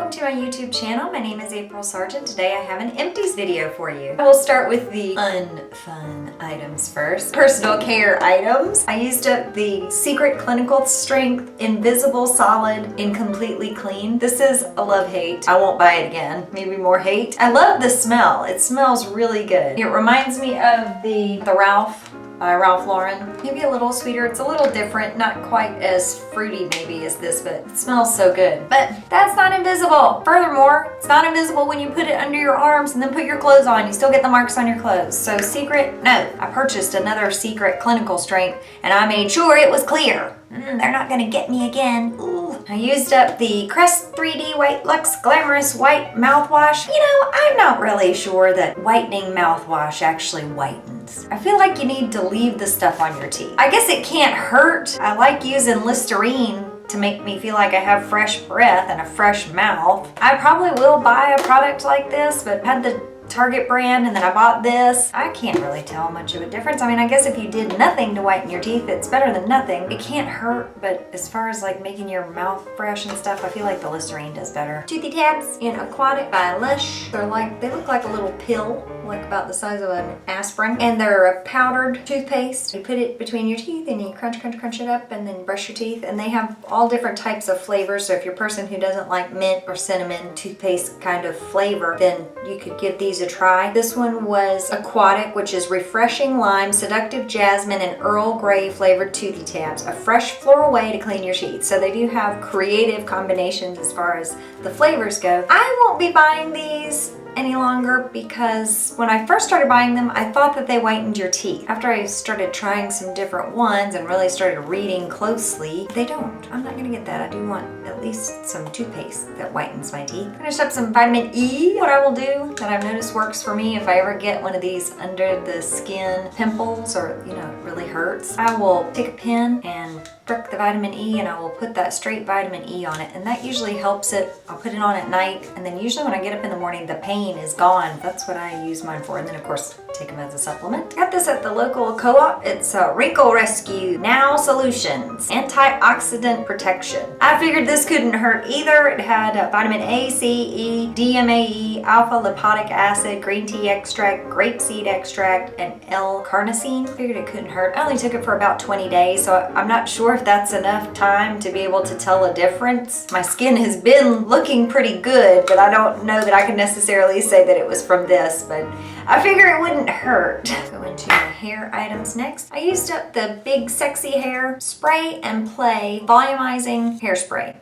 welcome to my YouTube channel. My name is April Sargent. Today I have an Empties video for you. We'll start with the unfun items first. Personal care items. I used up the Secret Clinical Strength Invisible Solid in Completely Clean. This is a love-hate. I won't buy it again. Maybe more hate. I love the smell. It smells really good. It reminds me of the Ralph by Ralph Lauren. Maybe a little sweeter. It's a little different, not quite as fruity maybe as this, but it smells so good. But that's not invisible. Furthermore, it's not invisible when you put it under your arms and then put your clothes on. You still get the marks on your clothes. So Secret, no. I purchased another Secret Clinical Strength and I made sure it was clear. They're not gonna get me again. Ooh. I used up the Crest 3D White Luxe Glamorous White Mouthwash. You know, I'm not really sure that whitening mouthwash actually whitens. I feel like you need to leave the stuff on your teeth. I guess it can't hurt. I like using Listerine to make me feel like I have fresh breath and a fresh mouth. I probably will buy a product like this, but had the Target brand and then I bought this. I can't really tell much of a difference. I mean, I guess if you did nothing to whiten your teeth, it's better than nothing. It can't hurt, but as far as like making your mouth fresh and stuff, I feel like the Listerine does better. Toothy Tabs in Aquatic by Lush. They look like a little pill, like about the size of an aspirin. And they're a powdered toothpaste. You put it between your teeth and you crunch it up and then brush your teeth. And they have all different types of flavors. So if you're a person who doesn't like mint or cinnamon toothpaste kind of flavor, then you could give these a try. This one was Aquatic, which is refreshing lime, seductive jasmine, and Earl Grey flavored Toothy Tabs. A fresh floral way to clean your teeth. So they do have creative combinations as far as the flavors go. I won't be buying these any longer because when I first started buying them, I thought that they whitened your teeth. After I started trying some different ones and really started reading closely, they don't. I'm not gonna get that. I do want at least some toothpaste that whitens my teeth. Finished up some vitamin E. What I will do that I've noticed works for me if I ever get one of these under the skin pimples or, you know, it really hurts, I will take a pen and prick the vitamin E and I will put that straight vitamin E on it, and that usually helps it. I'll put it on at night, and then usually when I get up in the morning, the pain is gone. That's what I use mine for, and then of course take them as a supplement. Got this at the local co-op. It's a Wrinkle Rescue Now Solutions Antioxidant Protection. I figured this couldn't hurt either. It had vitamin A, C, E, DMAE, alpha lipoic acid, green tea extract, grapeseed extract, and L-carnosine. Figured it couldn't hurt. I only took it for about 20 days, so I'm not sure if that's enough time to be able to tell a difference. My skin has been looking pretty good, but I don't know that I can necessarily say that it was from this, but I figure it wouldn't hurt. Go into my hair items next. I used up the Big Sexy Hair Spray and Play Volumizing Hairspray.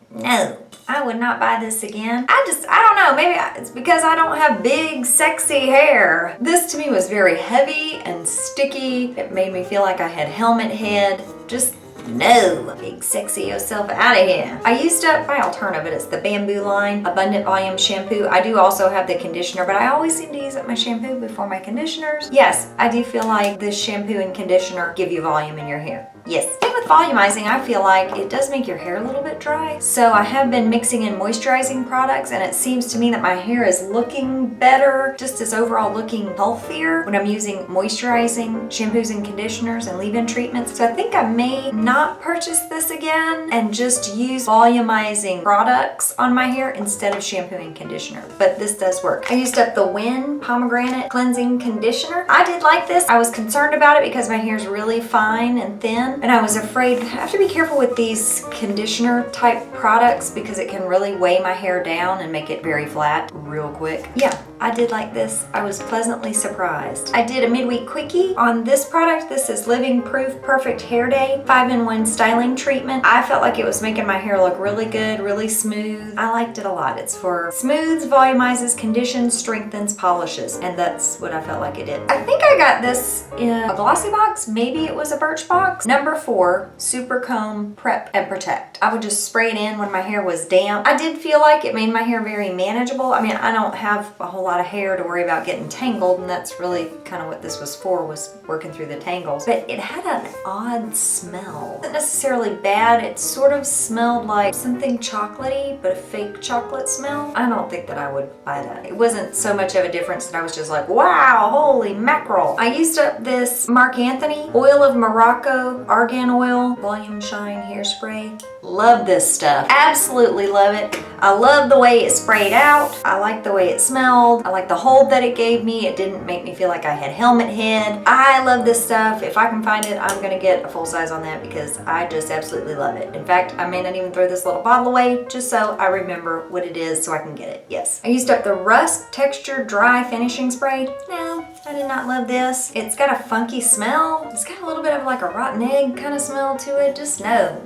No, I would not buy this again. I don't know, maybe it's because I don't have big sexy hair. This to me was very heavy and sticky. It made me feel like I had helmet head. Just no, big sexy yourself out of here. I used up my alternative. It's the Bamboo Line Abundant Volume Shampoo. I do also have the conditioner, but I always seem to use up my shampoo before my conditioners. Yes, I do feel like this shampoo and conditioner give you volume in your hair. Yes. Same with volumizing, I feel like it does make your hair a little bit dry. So I have been mixing in moisturizing products, and it seems to me that my hair is looking better, just as overall looking healthier when I'm using moisturizing shampoos and conditioners and leave-in treatments. So I think I may not purchase this again and just use volumizing products on my hair instead of shampoo and conditioner. But this does work. I used up the Win Pomegranate Cleansing Conditioner. I did like this. I was concerned about it because my hair is really fine and thin. And I was afraid. I have to be careful with these conditioner type products because it can really weigh my hair down and make it very flat real quick. Yeah, I did like this. I was pleasantly surprised. I did a midweek quickie on this product. This is Living Proof Perfect Hair Day 5-in-1 styling treatment. I felt like it was making my hair look really good, really smooth. I liked it a lot. It's for smooths, volumizes, conditions, strengthens, polishes, and that's what I felt like it did. I think I got this in a glossy box. Maybe it was a Birch box. Number 4, Super Comb Prep and Protect. I would just spray it in when my hair was damp. I did feel like it made my hair very manageable. I mean, I don't have a whole lot of hair to worry about getting tangled, and that's really kind of what this was for, was working through the tangles. But it had an odd smell. It wasn't necessarily bad. It sort of smelled like something chocolatey, but a fake chocolate smell. I don't think that I would buy that. It wasn't so much of a difference that I was just like, wow, holy mackerel. I used up this Marc Anthony Oil of Morocco Argan Oil Volume Shine Hairspray. love this stuff. Absolutely love it. I love the way it sprayed out. I like the way it smelled. I like the hold that it gave me. It didn't make me feel like I had helmet head. I love this stuff. If I can find it, I'm gonna get a full size on that because I just absolutely love it. In fact, I may not even throw this little bottle away just so I remember what it is so I can get it. Yes. I used up the Rust Texture Dry Finishing Spray. No, I did not love this. It's got a funky smell. It's got a little bit of like a rotten egg kind of smell to it. Just no.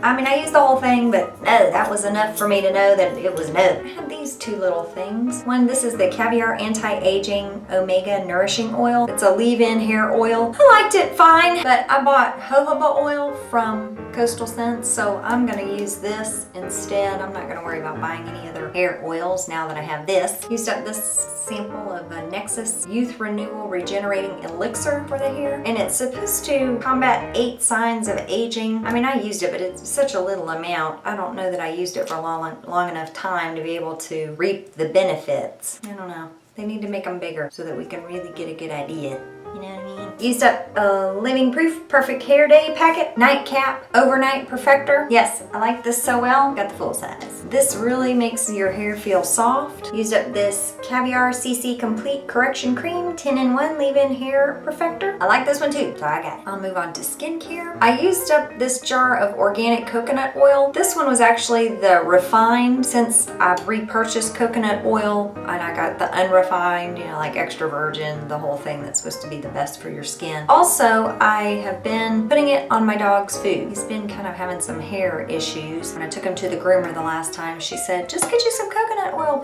I mean, I used the whole thing, but no, that was enough for me to know that it was no. I had these two little things. One, this is the Caviar Anti-Aging Omega Nourishing Oil. It's a leave-in hair oil. I liked it fine, but I bought jojoba oil from Coastal Scents, so I'm gonna use this instead. I'm not gonna worry about buying any other hair oils now that I have this. Used up this sample of a Nexus Youth Renewal Regenerating Elixir for the hair, and it's supposed to combat 8 signs of aging. I mean, I used it, but it's such a little amount. I don't know that I used it for a long enough time to be able to reap the benefits. I don't know. They need to make them bigger so that we can really get a good idea. You know what I mean? Used up a Living Proof Perfect Hair Day packet, nightcap, overnight perfector. Yes, I like this so well. Got the full size. This really makes your hair feel soft. Used up this Caviar CC Complete Correction Cream, 10-in-1 leave-in hair perfector. I like this one too, so I got it. I'll move on to skincare. I used up this jar of organic coconut oil. This one was actually the refined, since I've repurchased coconut oil and I got the unrefined, you know, like extra virgin, the whole thing that's supposed to be the best for your skin. Also, I have been putting it on my dog's food. He's been kind of having some hair issues. When I took him to the groomer the last time, she said, just get you some coconut oil,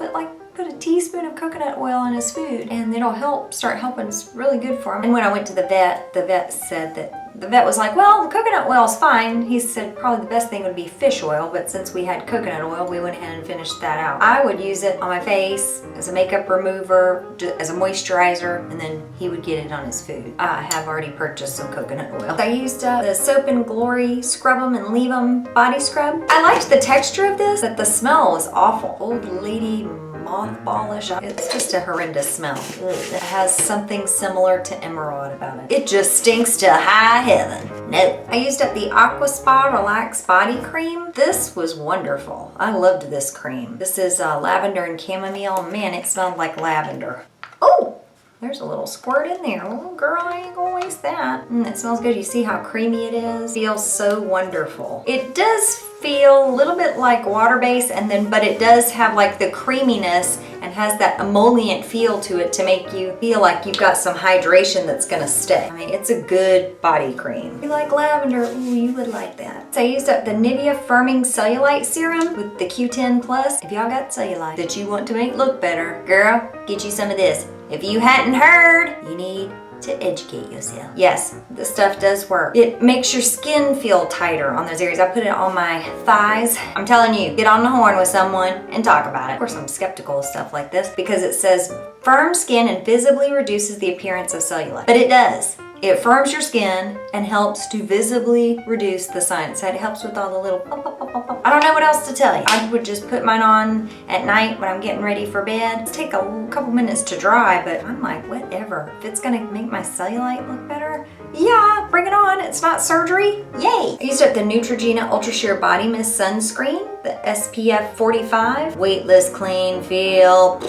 put a teaspoon of coconut oil on his food and it'll start helping. It's really good for him. And when I went to the vet said that the vet was like, well, the coconut oil's fine. He said probably the best thing would be fish oil, but since we had coconut oil, we went ahead and finished that out. I would use it on my face as a makeup remover, as a moisturizer, and then he would get it on his food. I have already purchased some coconut oil. I used the Soap and Glory Scrub 'em and Leave 'em body scrub. I liked the texture of this, but the smell was awful. Old lady mothballish. It's just a horrendous smell. It has something similar to emerald about it. It just stinks to high heaven. No. I used up the Aqua Spa Relax Body Cream. This was wonderful. I loved this cream. This is lavender and chamomile. Man, it smelled like lavender. Oh! There's a little squirt in there. Oh, girl, I ain't gonna waste that. It smells good. You see how creamy it is? Feels so wonderful. It does feel a little bit like water-based, but it does have like the creaminess and has that emollient feel to it to make you feel like you've got some hydration that's gonna stay. I mean, it's a good body cream. If you like lavender, ooh, you would like that. So I used up the Nivea Firming Cellulite Serum with the Q10 Plus. If y'all got cellulite that you want to make look better, girl, get you some of this. If you hadn't heard, you need to educate yourself. Yes, this stuff does work. It makes your skin feel tighter on those areas. I put it on my thighs. I'm telling you, get on the horn with someone and talk about it. Of course, I'm skeptical of stuff like this because it says firm skin and visibly reduces the appearance of cellulite. But it does. It firms your skin and helps to visibly reduce the signs. So it helps with all the little pop, pop, pop, pop, pop. I don't know what else to tell you. I would just put mine on at night when I'm getting ready for bed. It's take a couple minutes to dry, but I'm like, whatever. If it's gonna make my cellulite look better, yeah, bring it on. It's not surgery. Yay! I used up the Neutrogena Ultra Sheer Body Mist Sunscreen, the SPF 45. Weightless, clean, feel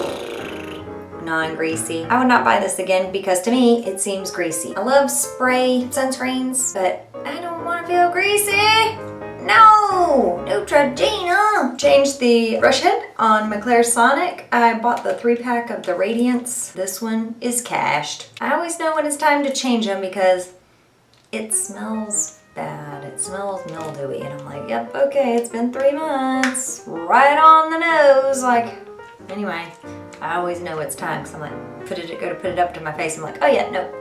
non-greasy. I would not buy this again because to me, it seems greasy. I love spray sunscreens, but I don't want to feel greasy. No! Neutrogena! Changed the brush head on my Clarisonic. I bought the 3-pack of the Radiance. This one is cached. I always know when it's time to change them because it smells bad. It smells mildewy and I'm like, yep, okay, it's been 3 months. Right on the nose. Like, anyway, I always know it's time because I'm like, go to put it up to my face. I'm like, oh yeah, no.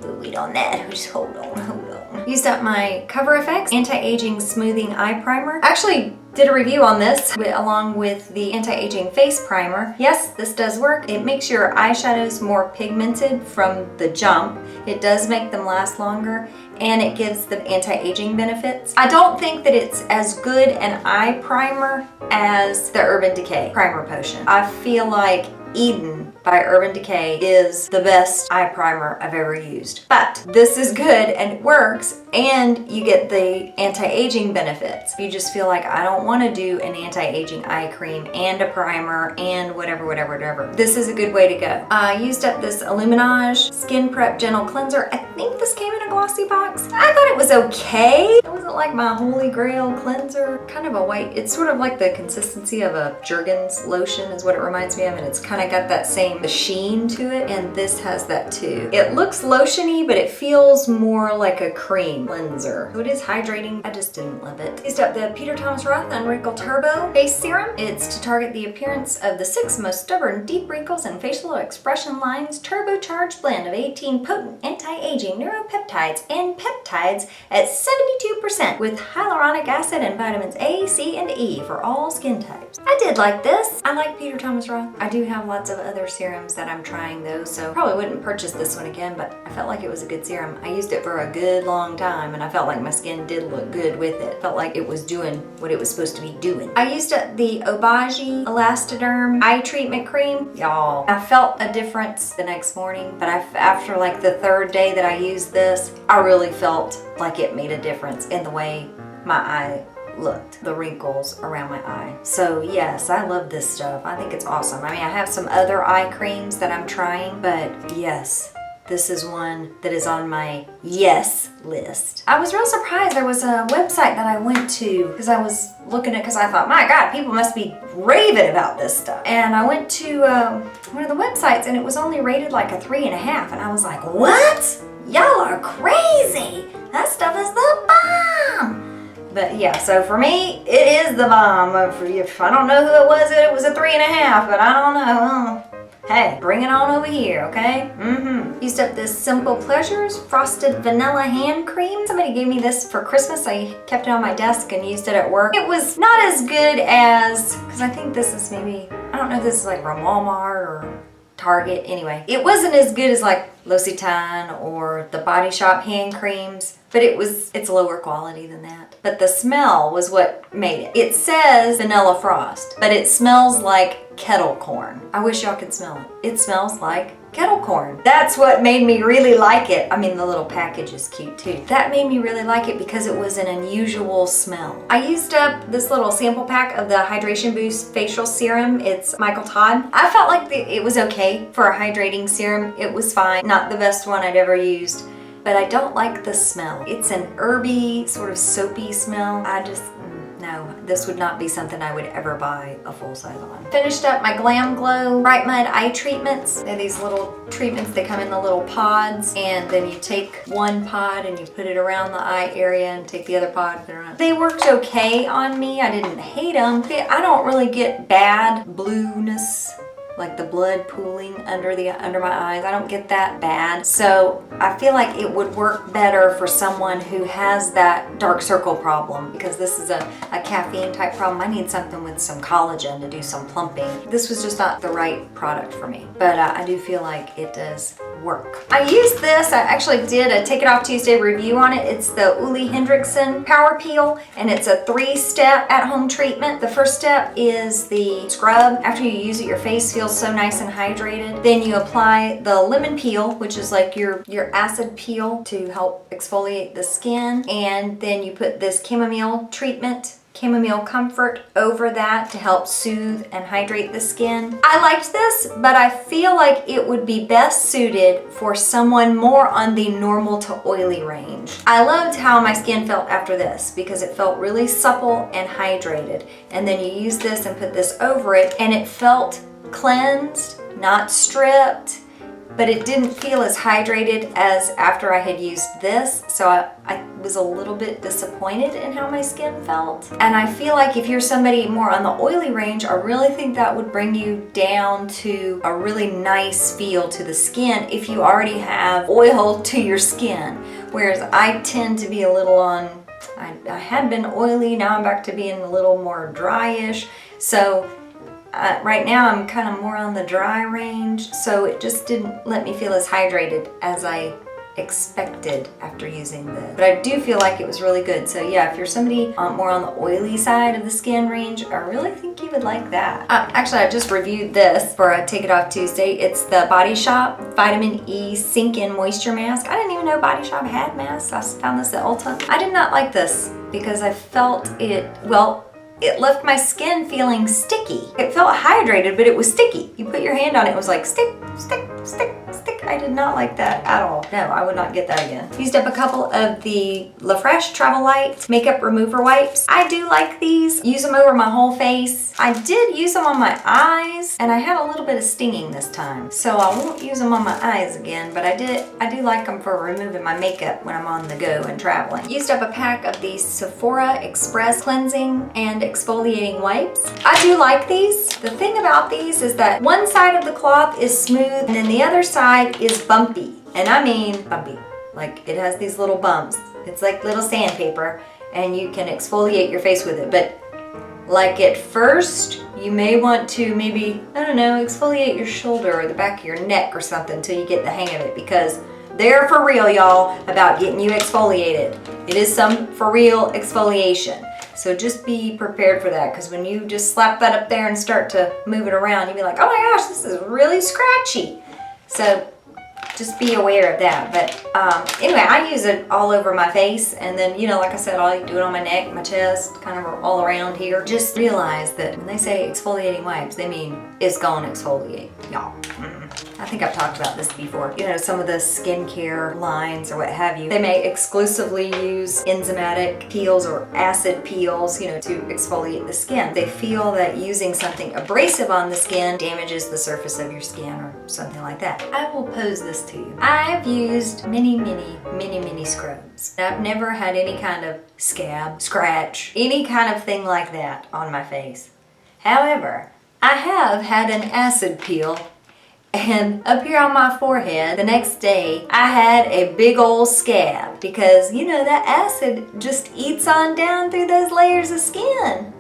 We'll wait on that. Just hold on. Used up my Cover FX Anti-Aging Smoothing Eye Primer. Actually did a review on this along with the Anti-Aging Face Primer. Yes, this does work. It makes your eyeshadows more pigmented from the jump. It does make them last longer and it gives the anti-aging benefits. I don't think that it's as good an eye primer as the Urban Decay Primer Potion. I feel like Eden by Urban Decay is the best eye primer I've ever used. But this is good and it works, and you get the anti-aging benefits. You just feel like I don't want to do an anti-aging eye cream and a primer and whatever. This is a good way to go. I used up this Illuminage Skin Prep Gentle Cleanser. I think this came in a glossy box. I thought it was okay. It wasn't like my holy grail cleanser. Kind of a white, it's sort of like the consistency of a Jergens lotion is what it reminds me of, and it's kind of got that same sheen to it, and this has that too. It looks lotiony, but it feels more like a cream cleanser. So it is hydrating. I just didn't love it. Used up the Peter Thomas Roth Unwrinkle Turbo Face Serum. It's to target the appearance of the 6 most stubborn deep wrinkles and facial expression lines. Turbocharged blend of 18 potent anti-aging neuropeptides and peptides at 72% with hyaluronic acid and vitamins A, C, and E for all skin types. I did like this. I like Peter Thomas Roth. I do have lots of other serums that I'm trying though, so probably wouldn't purchase this one again, but I felt like it was a good serum. I used it for a good long time and I felt like my skin did look good with it. Felt like it was doing what it was supposed to be doing. I used the Obagi Elastoderm Eye Treatment Cream. Y'all, I felt a difference the next morning, but after like the 3rd day that I used this, I really felt like it made a difference in the way my eye looked, the wrinkles around my eye. So yes, I love this stuff. I think it's awesome. I mean, I have some other eye creams that I'm trying, but yes, this is one that is on my yes list. I was real surprised. There was a website that I went to because I was looking at, because I thought, my God, people must be raving about this stuff. And I went to one of the websites and it was only rated like a 3.5. And I was like, what? Y'all are crazy. That stuff is the bomb. But yeah, so for me, it is the bomb. If I don't know who it was a 3.5, but I don't know. Hey, bring it on over here, okay? Used up this Simple Pleasures Frosted Vanilla Hand Cream. Somebody gave me this for Christmas. I kept it on my desk and used it at work. It was not as good as, because I think this is maybe, I don't know if this is like from Walmart or Target. Anyway, it wasn't as good as like L'Occitane or the Body Shop hand creams, but it's lower quality than that. But the smell was what made it. It says vanilla frost, but it smells like kettle corn. I wish y'all could smell it. It smells like kettle corn. That's what made me really like it. I mean, the little package is cute too. That made me really like it because it was an unusual smell. I used up this little sample pack of the Hydration Boost Facial Serum. It's Michael Todd. I felt like it was okay for a hydrating serum. It was fine. Not the best one I'd ever used, but I don't like the smell. It's an herby, sort of soapy smell. No, this would not be something I would ever buy a full size on. Finished up my Glam Glow Bright Mud Eye Treatments. They're these little treatments. They come in the little pods, and then you take one pod and you put it around the eye area and take the other pod, put it around. They worked okay on me. I didn't hate them. I don't really get bad blueness, like the blood pooling under my eyes. I don't get that bad. So I feel like it would work better for someone who has that dark circle problem, because this is a caffeine type problem. I need something with some collagen to do some plumping. This was just not the right product for me, but I do feel like it does work. I used this. I actually did a Take It Off Tuesday review on it. It's the Uli Hendrickson Power Peel, and it's a 3-step at-home treatment. The first step is the scrub. After you use it, your face feels so nice and hydrated. Then you apply the lemon peel, which is like your acid peel to help exfoliate the skin. And then you put this chamomile treatment, chamomile comfort, over that to help soothe and hydrate the skin. I liked this, but I feel like it would be best suited for someone more on the normal to oily range. I loved how my skin felt after this because it felt really supple and hydrated. And then you use this and put this over it, and it felt cleansed, not stripped, but it didn't feel as hydrated as after I had used this. So I was a little bit disappointed in how my skin felt. And I feel like if you're somebody more on the oily range, I really think that would bring you down to a really nice feel to the skin if you already have oil to your skin. Whereas I tend to be a little on, I had been oily, now I'm back to being a little more dryish. So right now I'm kind of more on the dry range, so it just didn't let me feel as hydrated as I expected after using this. But I do feel like it was really good. So yeah, if you're somebody more on the oily side of the skin range, I really think you would like that. Actually, I just reviewed this for a Take It Off Tuesday. It's the Body Shop Vitamin E Sink In Moisture Mask. I didn't even know Body Shop had masks. I found this at Ulta. I did not like this because I felt it, well, it left my skin feeling sticky. It felt hydrated, but it was sticky. You put your hand on it, it was like stick, stick, stick, stick. I did not like that at all. No, I would not get that again. Used up a couple of the La Fresh Travel Light Makeup Remover Wipes. I do like these. Use them over my whole face. I did use them on my eyes, and I had a little bit of stinging this time. So I won't use them on my eyes again, but I do like them for removing my makeup when I'm on the go and traveling. Used up a pack of these Sephora Express Cleansing and Exfoliating Wipes. I do like these. The thing about these is that one side of the cloth is smooth and then the other side is bumpy. And I mean bumpy. Like it has these little bumps. It's like little sandpaper and you can exfoliate your face with it. But like at first, you may want to maybe, I don't know, exfoliate your shoulder or the back of your neck or something until you get the hang of it, because they're for real, y'all, about getting you exfoliated. It is some for real exfoliation. So just be prepared for that, because when you just slap that up there and start to move it around, you'll be like, oh my gosh, this is really scratchy. So just be aware of that. But anyway, I use it all over my face, and then, you know, like I said, I'll do it on my neck, my chest, kind of all around here. Just realize that when they say exfoliating wipes, they mean it's gonna exfoliate, y'all. I think I've talked about this before. You know, some of the skincare lines or what have you, they may exclusively use enzymatic peels or acid peels, you know, to exfoliate the skin. They feel that using something abrasive on the skin damages the surface of your skin or something like that. I will pose this to you. I've used many scrubs. I've never had any kind of scab, scratch, any kind of thing like that on my face. However, I have had an acid peel, and up here on my forehead, the next day, I had a big old scab because, you know, that acid just eats on down through those layers of skin.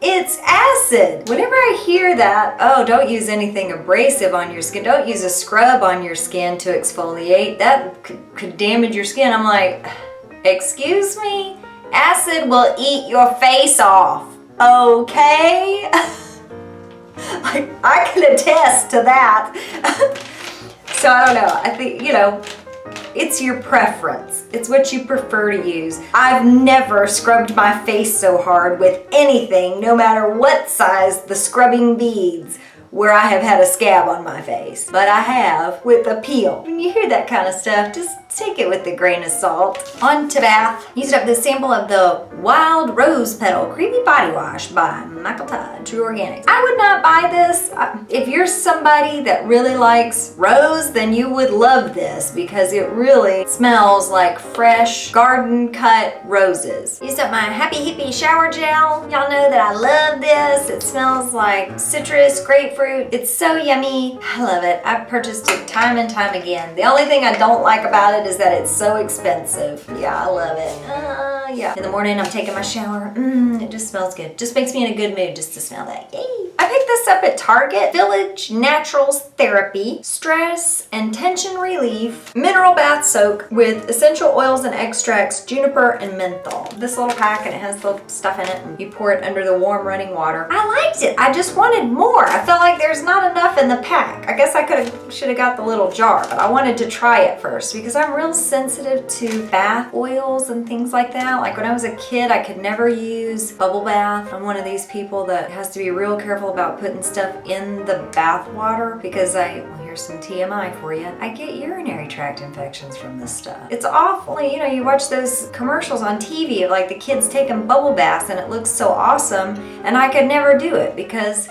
It's acid. Whenever I hear that, oh, don't use anything abrasive on your skin, don't use a scrub on your skin to exfoliate, that could damage your skin, I'm like, excuse me? Acid will eat your face off, okay? Like, I can attest to that. So I don't know. I think, you know, it's your preference. It's what you prefer to use. I've never scrubbed my face so hard with anything, no matter what size the scrubbing beads, where I have had a scab on my face. But I have with a peel. When you hear that kind of stuff, just take it with a grain of salt. On to bath. Used up this sample of the Wild Rose Petal Creamy Body Wash by Michael Todd, True Organics. I would not buy this. If you're somebody that really likes rose, then you would love this because it really smells like fresh garden cut roses. Used up my Happy Hippie shower gel. Y'all know that I love this. It smells like citrus, grapefruit. It's so yummy. I love it. I've purchased it time and time again. The only thing I don't like about it is that it's so expensive. Yeah, I love it. Yeah. In the morning, I'm taking my shower. It just smells good. Just makes me in a good mood just to smell that. Yay! I picked this up at Target. Village Naturals Therapy Stress and Tension Relief Mineral Bath Soak with essential oils and extracts, juniper and menthol. This little pack, and it has the stuff in it, and you pour it under the warm running water. I liked it. I just wanted more. I felt like there's not enough in the pack. I guess I should have got the little jar, but I wanted to try it first because I'm real sensitive to bath oils and things like that. Like when I was a kid, I could never use bubble bath. I'm one of these people that has to be real careful about putting stuff in the bath water because well, here's some TMI for you. I get urinary tract infections from this stuff. It's awful. You know, you watch those commercials on TV of like the kids taking bubble baths and it looks so awesome, and I could never do it because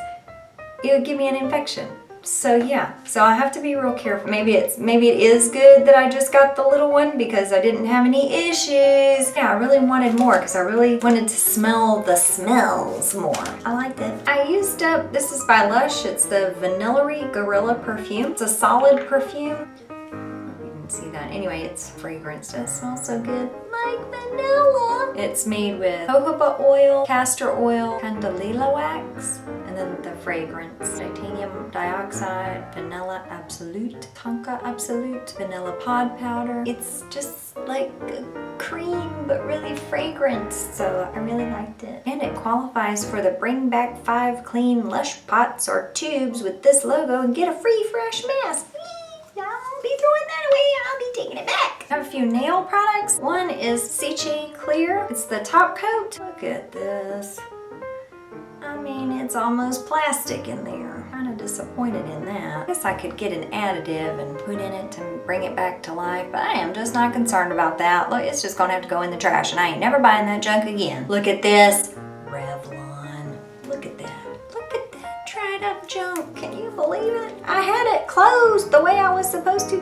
it would give me an infection. So yeah, so I have to be real careful. Maybe it is good that I just got the little one because I didn't have any issues. Yeah, I really wanted more because I really wanted to smell the smells more. I liked it. I used up, this is by Lush, it's the Vanillary Gorilla perfume. It's a solid perfume. You can can see that. Anyway, it's fragrance. It smells so good. Like vanilla. It's made with jojoba oil, castor oil, candelilla wax, and then the fragrance. Titanium dioxide, vanilla absolute, tonka absolute, vanilla pod powder. It's just like a cream, but really fragrant. So I really liked it. And it qualifies for the Bring Back 5 Clean Lush Pots or Tubes with this logo and get a free fresh mask. I'll be throwing that away. I'll be taking it back. I have a few nail products. One is Ciche Clear. It's the top coat. Look at this. I mean, it's almost plastic in there. Kind of disappointed in that. I guess I could get an additive and put in it to bring it back to life, but I am just not concerned about that. Look, it's just gonna have to go in the trash, and I ain't never buying that junk again. Look at this. Revlon. Look at that. Look at that dried up junk. Can you believe it? I had it closed the way I was supposed to.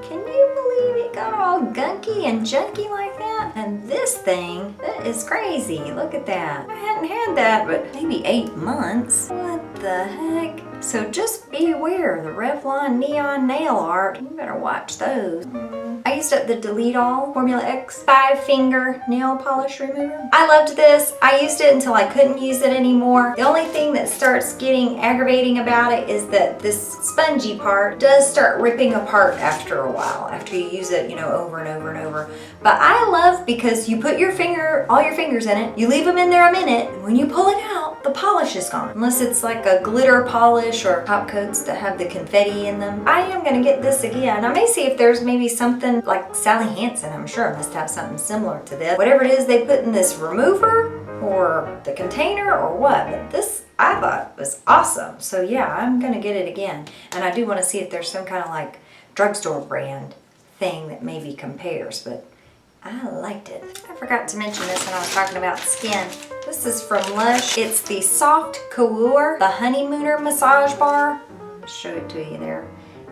Can you believe it got all gunky and junky like that? And this thing, that is crazy. Look at that. I hadn't had that but maybe 8 months. What the heck? So just be aware, the Revlon neon nail art, you better watch those. I used up the Delete All Formula X 5-finger nail polish remover. I loved this. I used it until I couldn't use it anymore. The only thing that starts getting aggravating about it is that this spongy part does start ripping apart after a while, after you use it, you know, over and over and over. But I love because you put your finger, all your fingers in it, you leave them in there a minute, and when you pull it out, the polish is gone. Unless it's like a glitter polish or top coats that have the confetti in them. I am gonna get this again. I may see if there's maybe something like Sally Hansen, I'm sure must have something similar to this. Whatever it is they put in this remover or the container or what, but this I thought was awesome. So yeah, I'm gonna get it again. And I do wanna see if there's some kind of like drugstore brand thing that maybe compares, but I liked it. I forgot to mention this when I was talking about skin. This is from Lush. It's the Soft Couture, the Honeymooner Massage Bar. I'll show it to you there.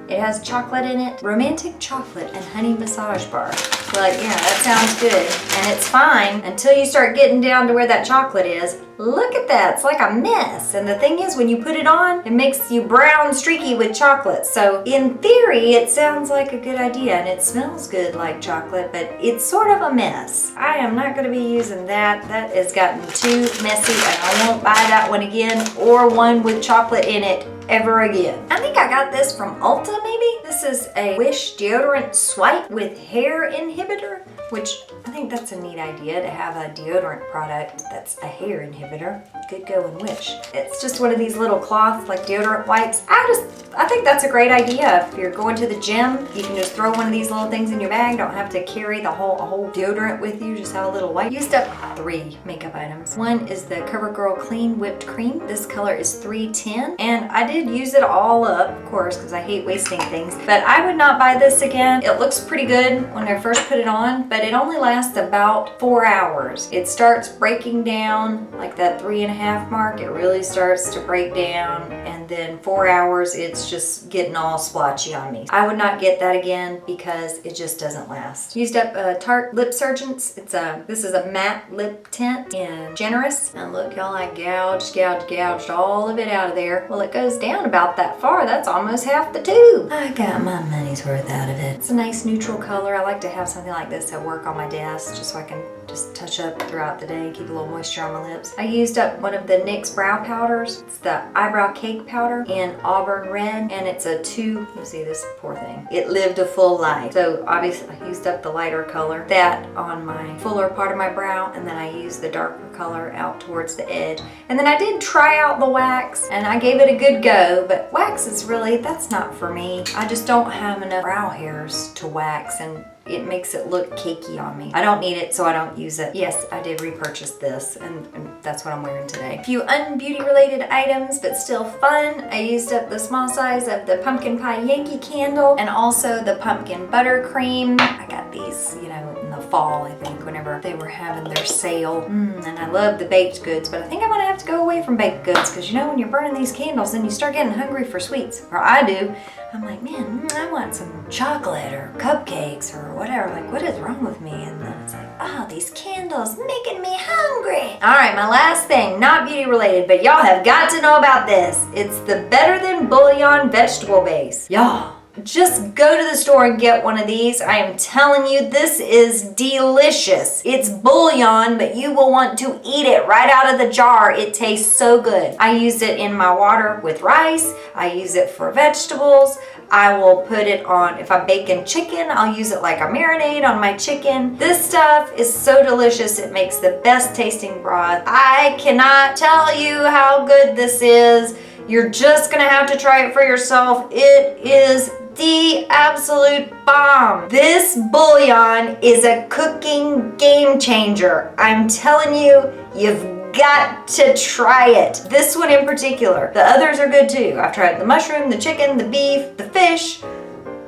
It has chocolate in it. Romantic chocolate and honey massage bar. But yeah, that sounds good. And it's fine until you start getting down to where that chocolate is. Look at that, it's like a mess. And the thing is, when you put it on, it makes you brown streaky with chocolate. So in theory, it sounds like a good idea and it smells good like chocolate, but it's sort of a mess. I am not gonna be using that. That has gotten too messy and I won't buy that one again or one with chocolate in it ever again. I think I got this from Ulta maybe. This is a Wish deodorant swipe with hair inhibitor, which I think that's a neat idea to have a deodorant product that's a hair inhibitor. Could go in Wish. It's just one of these little cloth like deodorant wipes. I think that's a great idea. If you're going to the gym, you can just throw one of these little things in your bag. Don't have to carry a whole deodorant with you. Just have a little wipe. Used up 3 makeup items. One is the CoverGirl Clean Whipped Cream. This color is 310, and I did use it all up, of course, because I hate wasting things. But I would not buy this again. It looks pretty good when I first put it on, but it only lasts about 4 hours. It starts breaking down like that 3.5 mark. It really starts to break down, and then 4 hours it's just getting all splotchy on me. I would not get that again because it just doesn't last. Used up Tarte Lip Surgeons. This is a matte lip tint in Generous. And look, y'all, I gouged all of it out of there. Well, it goes down about that far. That's almost half the tube. I got my money's worth out of it. It's a nice neutral color. I like to have something like this at work on my desk just so I can just touch up throughout the day, keep a little moisture on my lips. I used up one of the NYX brow powders. It's the Eyebrow Cake Powder in Auburn Red, and it's a 2, you see this poor thing. It lived a full life. So obviously I used up the lighter color, that on my fuller part of my brow, and then I used the darker color out towards the edge. And then I did try out the wax, and I gave it a good go, but wax is really, that's not for me. I just don't have enough brow hairs to wax, and it makes it look cakey on me. I don't need it, so I don't use it. Yes, I did repurchase this, and that's what I'm wearing today. A few unbeauty related items, but still fun. I used up the small size of the Pumpkin Pie Yankee candle and also the pumpkin buttercream. I got these, you know, in the fall, I think, whenever they were having their sale. And I love the baked goods, but I think I'm gonna have to go away from baked goods because, you know, when you're burning these candles, then you start getting hungry for sweets, or I do. I'm like, man, I want some chocolate or cupcakes or whatever. Like, what is wrong with me? And then it's like, oh, these candles making me hungry. All right, my last thing, not beauty related, but y'all have got to know about this. It's the Better Than Bouillon vegetable base. Y'all, just go to the store and get one of these. I am telling you, this is delicious. It's bouillon, but you will want to eat it right out of the jar. It tastes so good. I use it in my water with rice. I use it for vegetables. I will put it on, if I'm baking chicken, I'll use it like a marinade on my chicken. This stuff is so delicious. It makes the best tasting broth. I cannot tell you how good this is. You're just gonna have to try it for yourself. It is the absolute bomb. This bouillon is a cooking game changer. I'm telling you, you've got to try it. This one in particular. The others are good too. I've tried the mushroom, the chicken, the beef, the fish.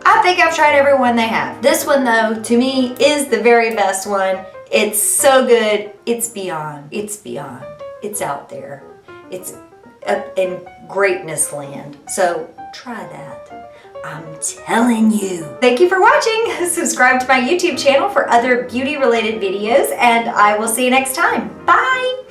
I think I've tried every one they have. This one though, to me, is the very best one. It's so good. It's beyond. It's beyond. It's out there. It's up in greatness land. So try that. I'm telling you. Thank you for watching. Subscribe to my YouTube channel for other beauty related videos, and I will see you next time. Bye.